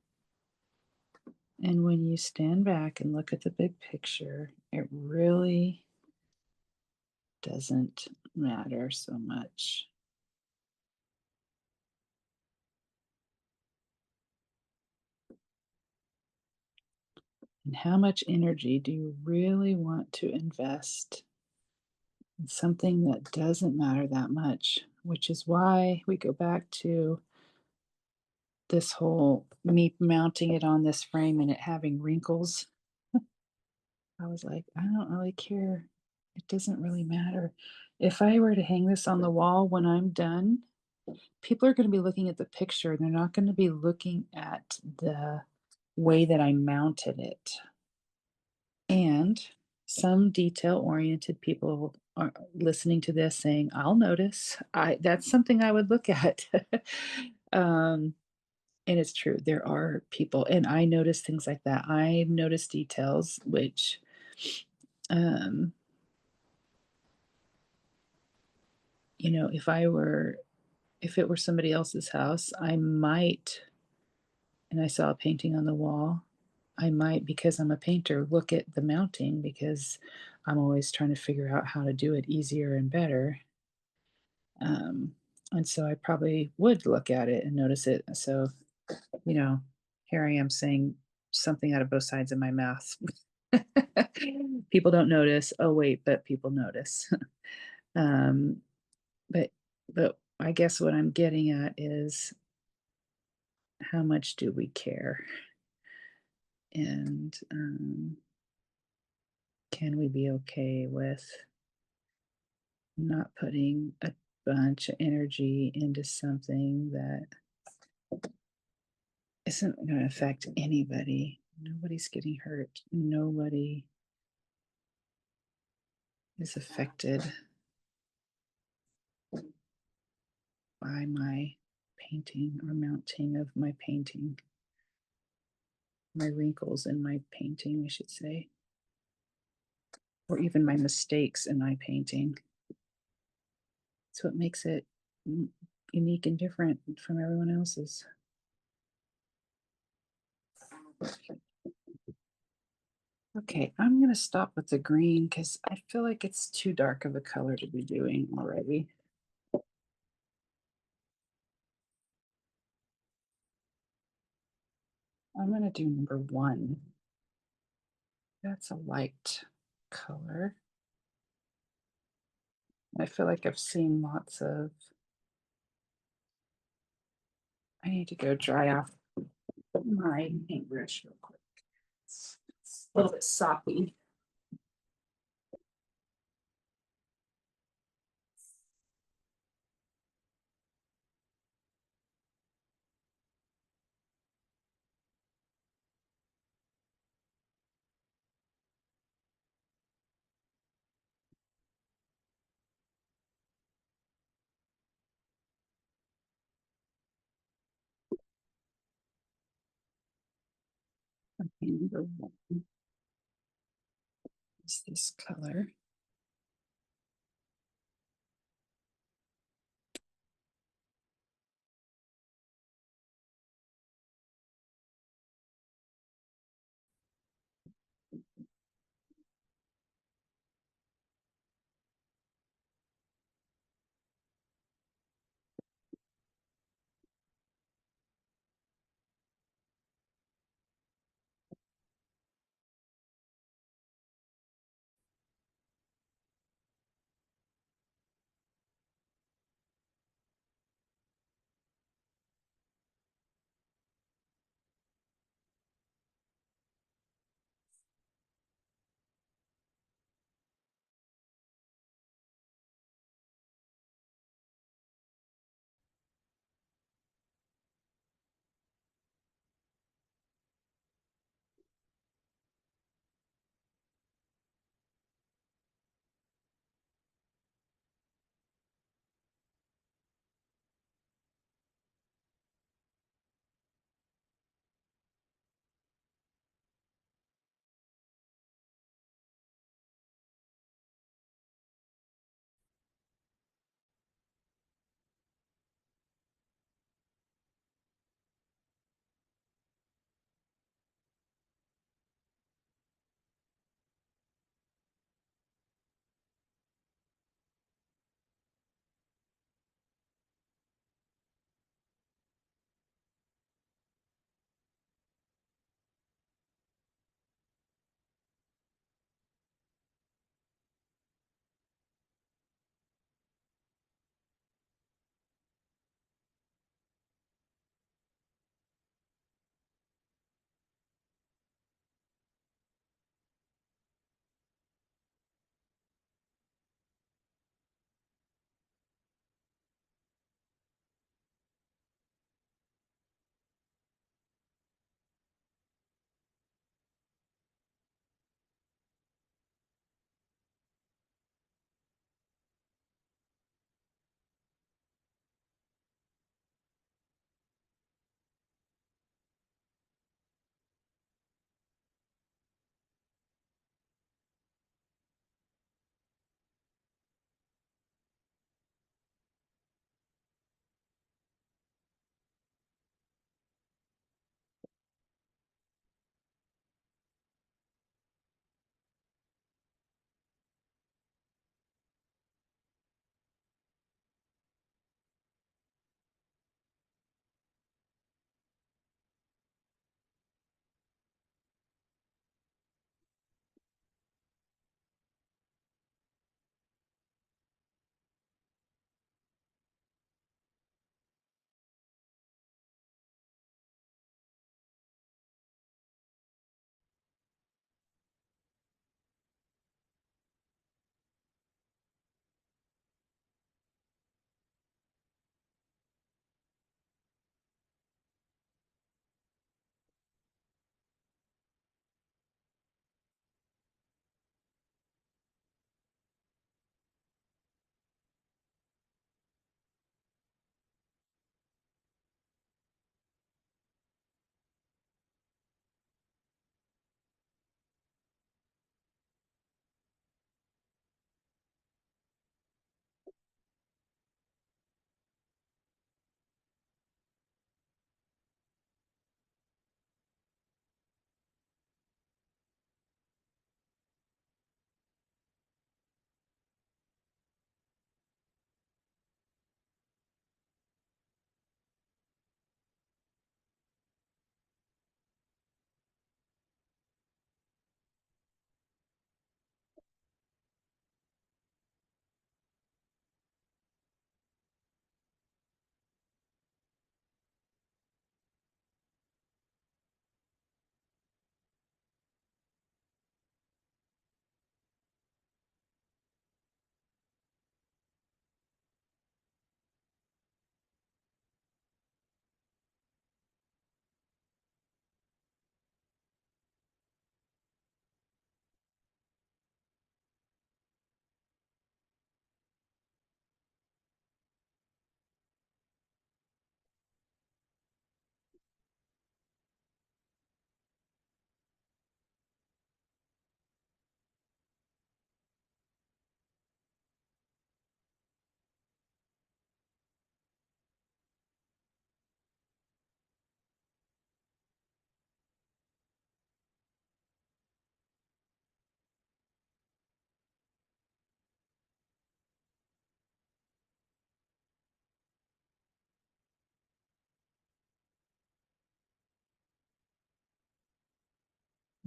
And when you stand back and look at the big picture, it really doesn't matter so much. And how much energy do you really want to invest in something that doesn't matter that much? Which is why we go back to this whole me mounting it on this frame and it having wrinkles. I was like, I don't really care. It doesn't really matter. If I were to hang this on the wall when I'm done, people are going to be looking at the picture. They're not going to be looking at the way that I mounted it. And some detail-oriented people are listening to this saying, "I'll notice." That's something I would look at. Um, and it's true, there are people and I notice things like that. I notice details which, um, if it were somebody else's house, I might and I saw a painting on the wall, I might, because I'm a painter, look at the mounting because I'm always trying to figure out how to do it easier and better. Um, and so I probably would look at it and notice it. So, you know, here I am saying something out of both sides of my mouth. People don't notice. Oh, wait, but people notice. um, but, but I guess what I'm getting at is how much do we care? And can we be okay with not putting a bunch of energy into something that isn't going to affect anybody? Nobody's getting hurt. Nobody is affected by my painting or mounting of my painting, my wrinkles in my painting, I should say, or even my mistakes in my painting. It's what makes it unique and different from everyone else's. Okay, I'm going to stop with the green because I feel like it's too dark of a color to be doing already. I'm going to do number 1. That's a light color. I feel like I've seen lots of. I need to go dry off my paintbrush real quick. It's a little bit soppy. Okay, number 1 is this color.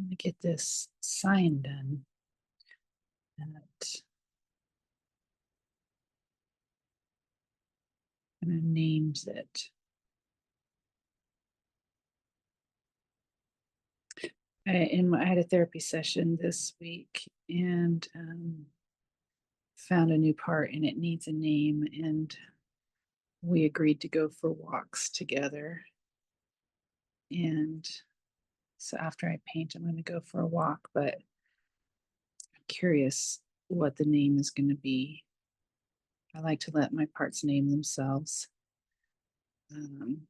I'm gonna get this sign done. That kind of names it. I had a therapy session this week and found a new part and it needs a name. And we agreed to go for walks together. And so after I paint, I'm going to go for a walk, but I'm curious what the name is going to be. I like to let my parts name themselves. And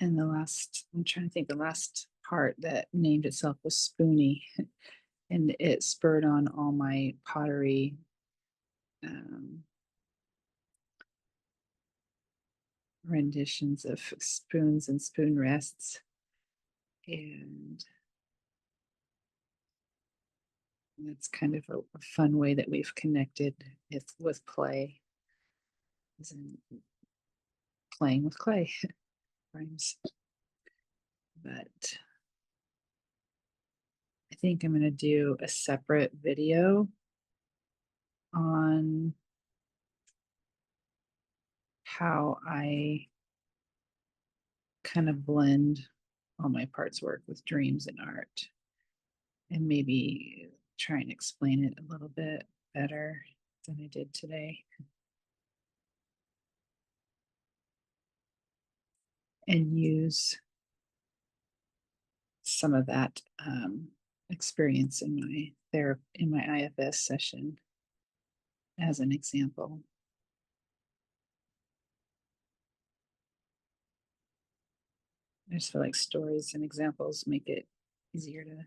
I'm trying to think, the last part that named itself was Spoonie. And it spurred on all my pottery um, renditions of spoons and spoon rests. And that's kind of a fun way that we've connected with play, is in playing with clay rhymes. But I think I'm going to do a separate video on how I kind of blend all my parts work with dreams and art, and maybe try and explain it a little bit better than I did today, and use some of that experience in my IFS session as an example. I just feel like stories and examples make it easier to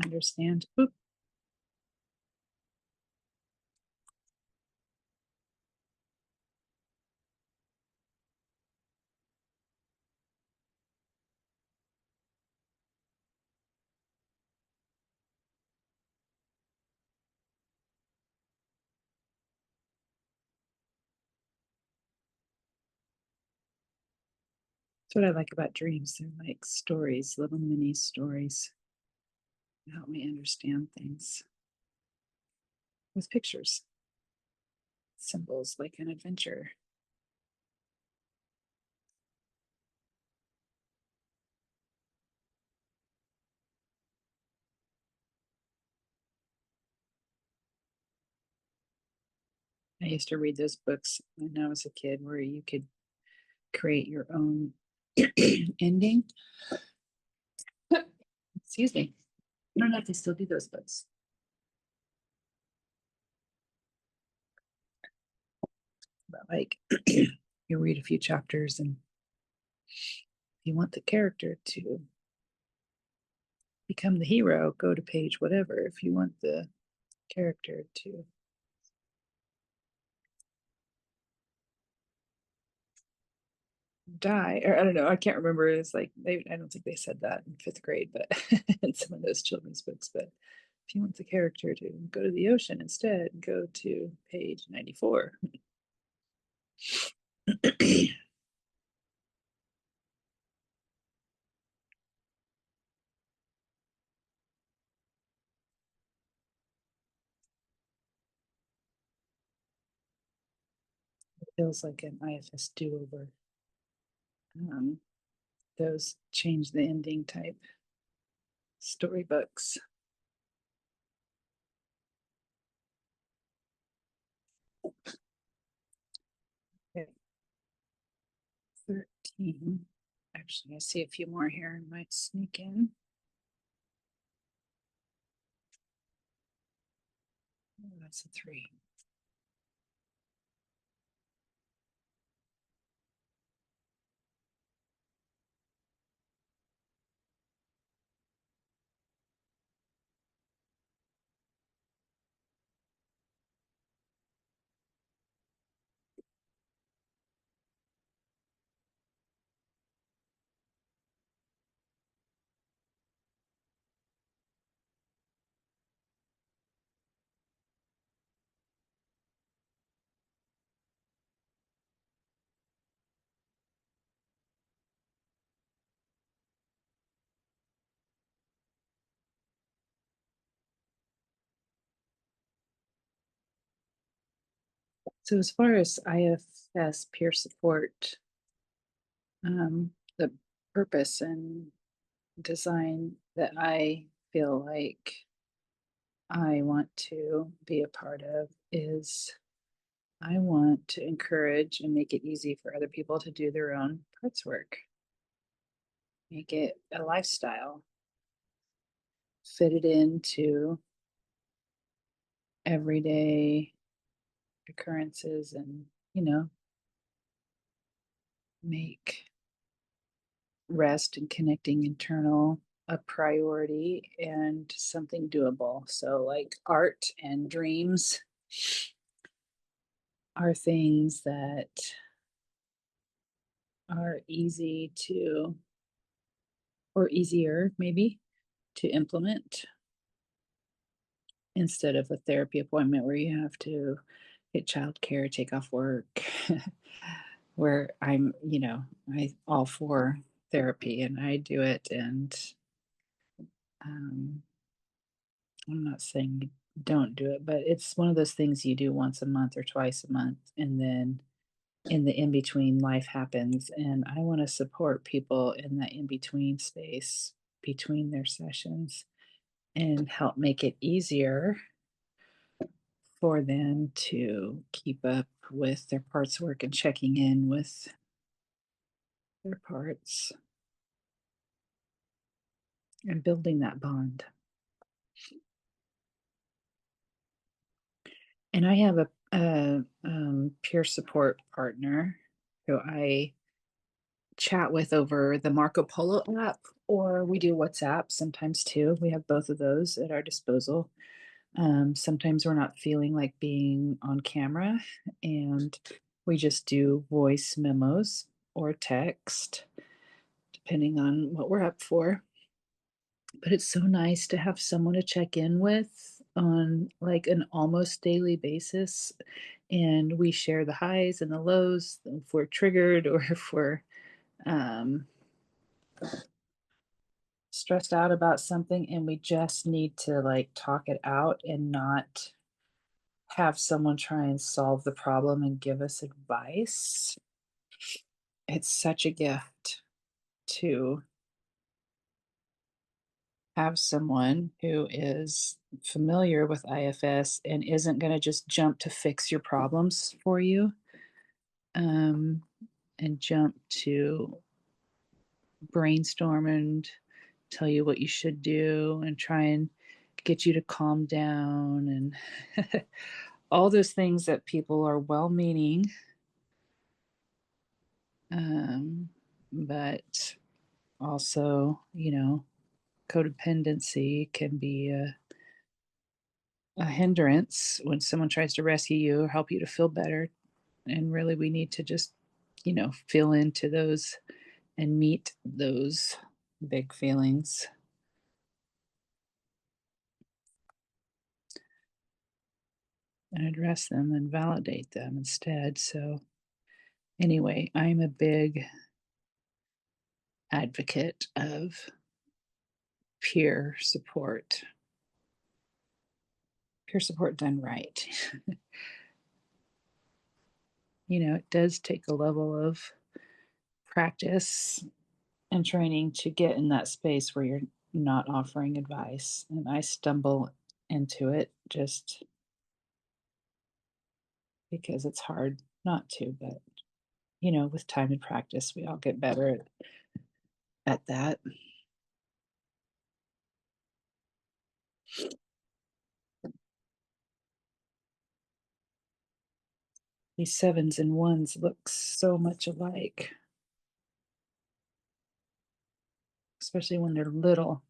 understand. Oop. That's what I like about dreams. They're like stories, little mini stories, that help me understand things with pictures, symbols like an adventure. I used to read those books when I was a kid where you could create your own ending. Excuse me. I don't know if they still do those books. But like you read a few chapters, and if you want the character to become the hero, go to page whatever. If you want the character to die, or I don't know, I can't remember. It's like I don't think they said that in fifth grade, but in some of those children's books. But if you want the character to go to the ocean instead, go to page 94. It feels like an IFS do-over. Um, those change the ending type storybooks. Okay. 13. Actually, I see a few more here. I might sneak in. Oh, that's a 3. So, as far as IFS peer support, the purpose and design that I feel like I want to be a part of is I want to encourage and make it easy for other people to do their own parts work, make it a lifestyle, fit it into everyday occurrences and, make rest and connecting internal a priority and something doable. So, like art and dreams are things that are easy to, or easier maybe, to implement instead of a therapy appointment where you have to get childcare, take off work. Where I all for therapy and I do it, and um, I'm not saying you don't do it, but it's one of those things you do once a month or twice a month, and then in the in between, life happens. And I want to support people in that in between space between their sessions and help make it easier for them to keep up with their parts work and checking in with their parts and building that bond. And I have a peer support partner who I chat with over the Marco Polo app, or we do WhatsApp sometimes too. We have both of those at our disposal. Sometimes we're not feeling like being on camera, and we just do voice memos or text, depending on what we're up for. But it's so nice to have someone to check in with on like an almost daily basis. And we share the highs and the lows if we're triggered or if we're um, stressed out about something and we just need to like talk it out and not have someone try and solve the problem and give us advice. It's such a gift to have someone who is familiar with IFS and isn't going to just jump to fix your problems for you, um, and jump to brainstorm and tell you what you should do and try and get you to calm down and all those things that people are well meaning. Um, but also, codependency can be a hindrance when someone tries to rescue you or help you to feel better. And really, we need to just, feel into those and meet those big feelings and address them and validate them instead. So, anyway, I'm a big advocate of peer support, peer support done right. It does take a level of practice and training to get in that space where you're not offering advice. And I stumble into it just because it's hard not to. But, with time and practice, we all get better at that. These sevens and ones look so much alike, especially when they're little.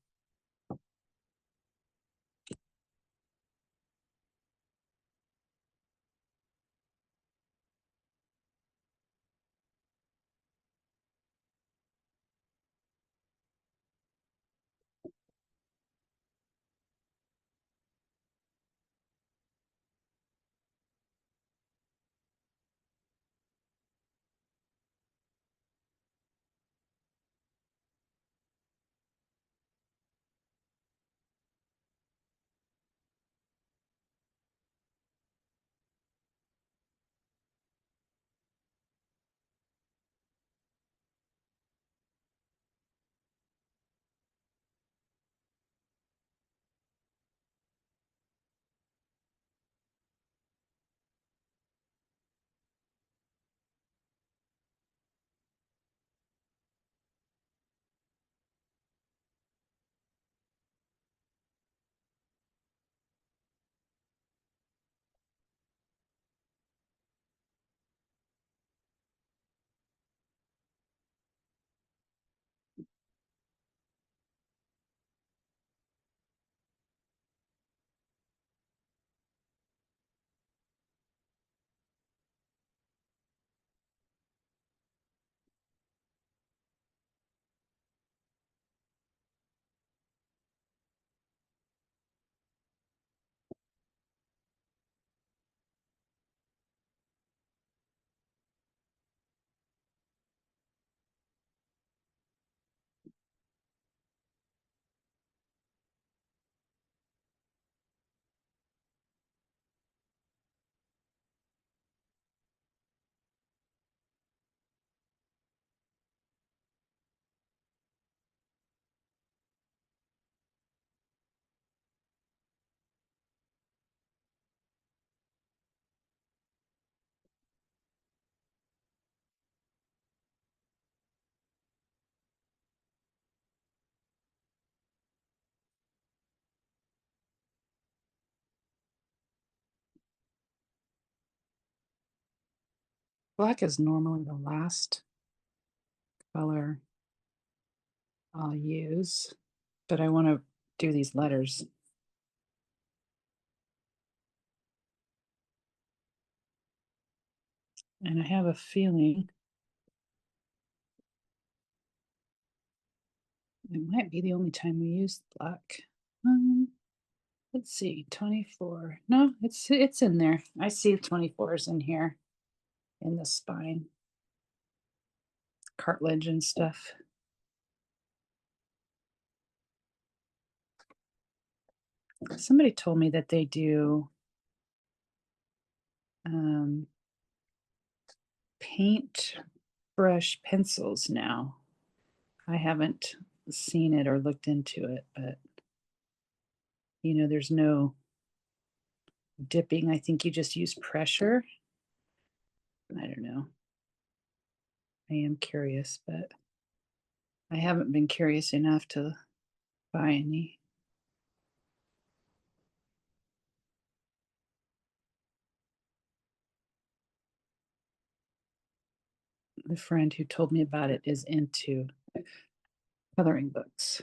Black is normally the last color I'll use, but I want to do these letters. And I have a feeling it might be the only time we use black. Um, let's see, 24. No, it's in there. I see 24s in here in the spine, cartilage and stuff. Somebody told me that they do um, paint brush pencils now. I haven't seen it or looked into it, but there's no dipping. I think you just use pressure. I don't know. I am curious, but I haven't been curious enough to buy any. The friend who told me about it is into coloring books.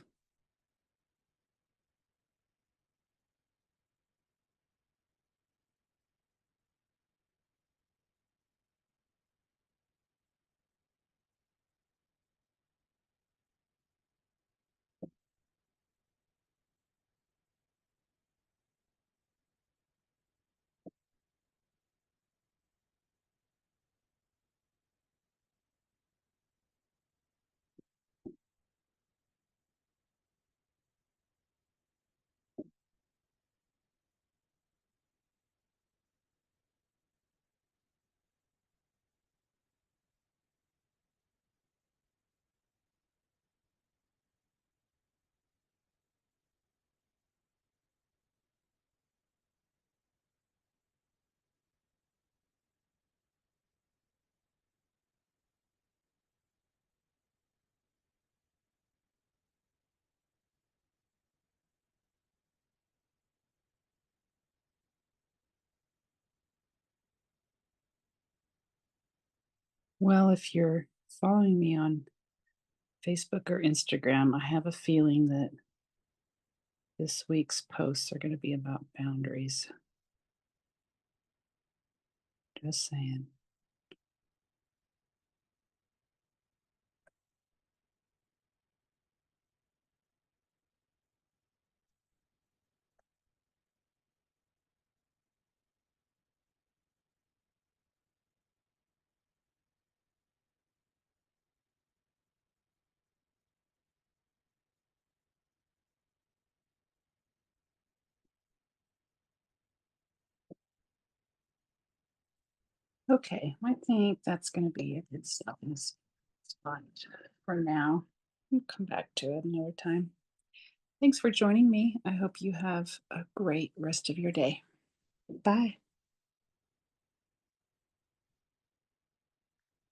Well, if you're following me on Facebook or Instagram, I have a feeling that this week's posts are going to be about boundaries. Just saying. Okay, I think that's going to be a good stopping spot for now. We'll come back to it another time. Thanks for joining me. I hope you have a great rest of your day. Bye.